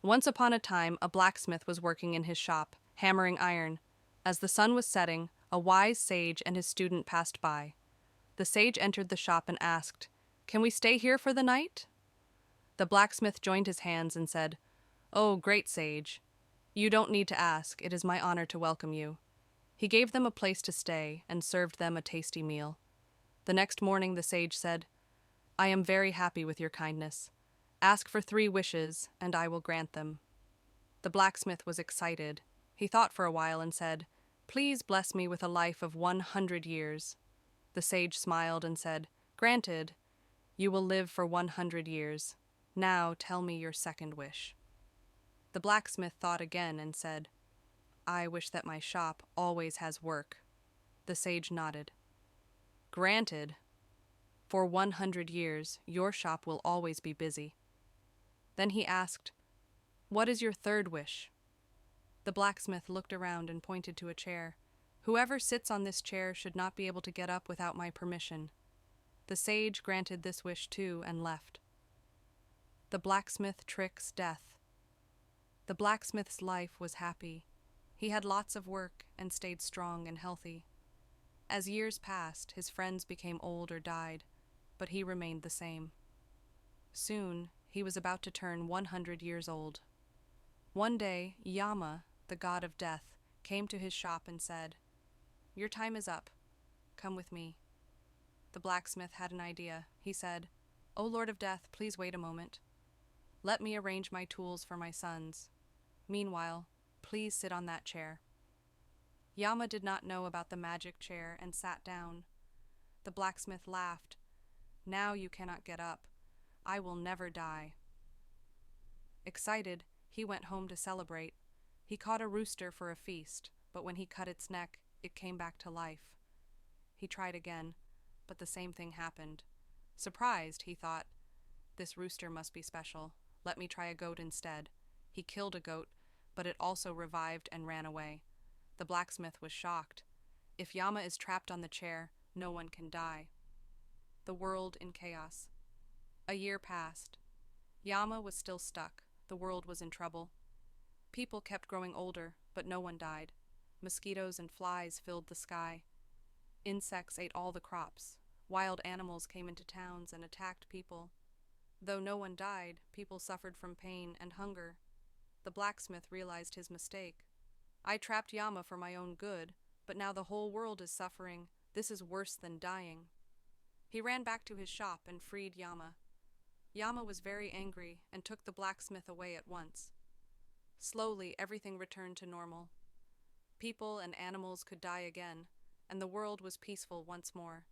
Once upon a time, a blacksmith was working in his shop, hammering iron. As the sun was setting, a wise sage and his student passed by. The sage entered the shop and asked, "Can we stay here for the night?" The blacksmith joined his hands and said, "Oh, great sage, you don't need to ask. It is my honor to welcome you." He gave them a place to stay and served them a tasty meal. The next morning the sage said, "I am very happy with your kindness. Ask for 3 wishes, and I will grant them." The blacksmith was excited. He thought for a while and said, "Please bless me with a life of 100 years." The sage smiled and said, "Granted. You will live for 100 years. Now tell me your second wish." The blacksmith thought again and said, "I wish that my shop always has work." The sage nodded. "Granted. For 100 years, your shop will always be busy." Then he asked, "What is your third wish?" The blacksmith looked around and pointed to a chair. "Whoever sits on this chair should not be able to get up without my permission." The sage granted this wish too and left. The blacksmith tricks death. The blacksmith's life was happy. He had lots of work and stayed strong and healthy. As years passed, his friends became old or died, but he remained the same. Soon, he was about to turn 100 years old. One day, Yama, the god of death, came to his shop and said, "Your time is up. Come with me." The blacksmith had an idea. He said, "O Lord of Death, please wait a moment. Let me arrange my tools for my sons. Meanwhile, please sit on that chair." Yama did not know about the magic chair and sat down. The blacksmith laughed. "Now you cannot get up. I will never die." Excited, he went home to celebrate. He caught a rooster for a feast, but when he cut its neck, it came back to life. He tried again, but the same thing happened. Surprised, he thought, "This rooster must be special. Let me try a goat instead." He killed a goat, but it also revived and ran away. The blacksmith was shocked. If Yama is trapped on the chair, no one can die. The world in chaos. A year passed. Yama was still stuck. The world was in trouble. People kept growing older, but no one died. Mosquitoes and flies filled the sky. Insects ate all the crops. Wild animals came into towns and attacked people. Though no one died, people suffered from pain and hunger. The blacksmith realized his mistake. "I trapped Yama for my own good, but now the whole world is suffering. This is worse than dying." He ran back to his shop and freed Yama. Yama was very angry and took the blacksmith away at once. Slowly, everything returned to normal. People and animals could die again, and the world was peaceful once more.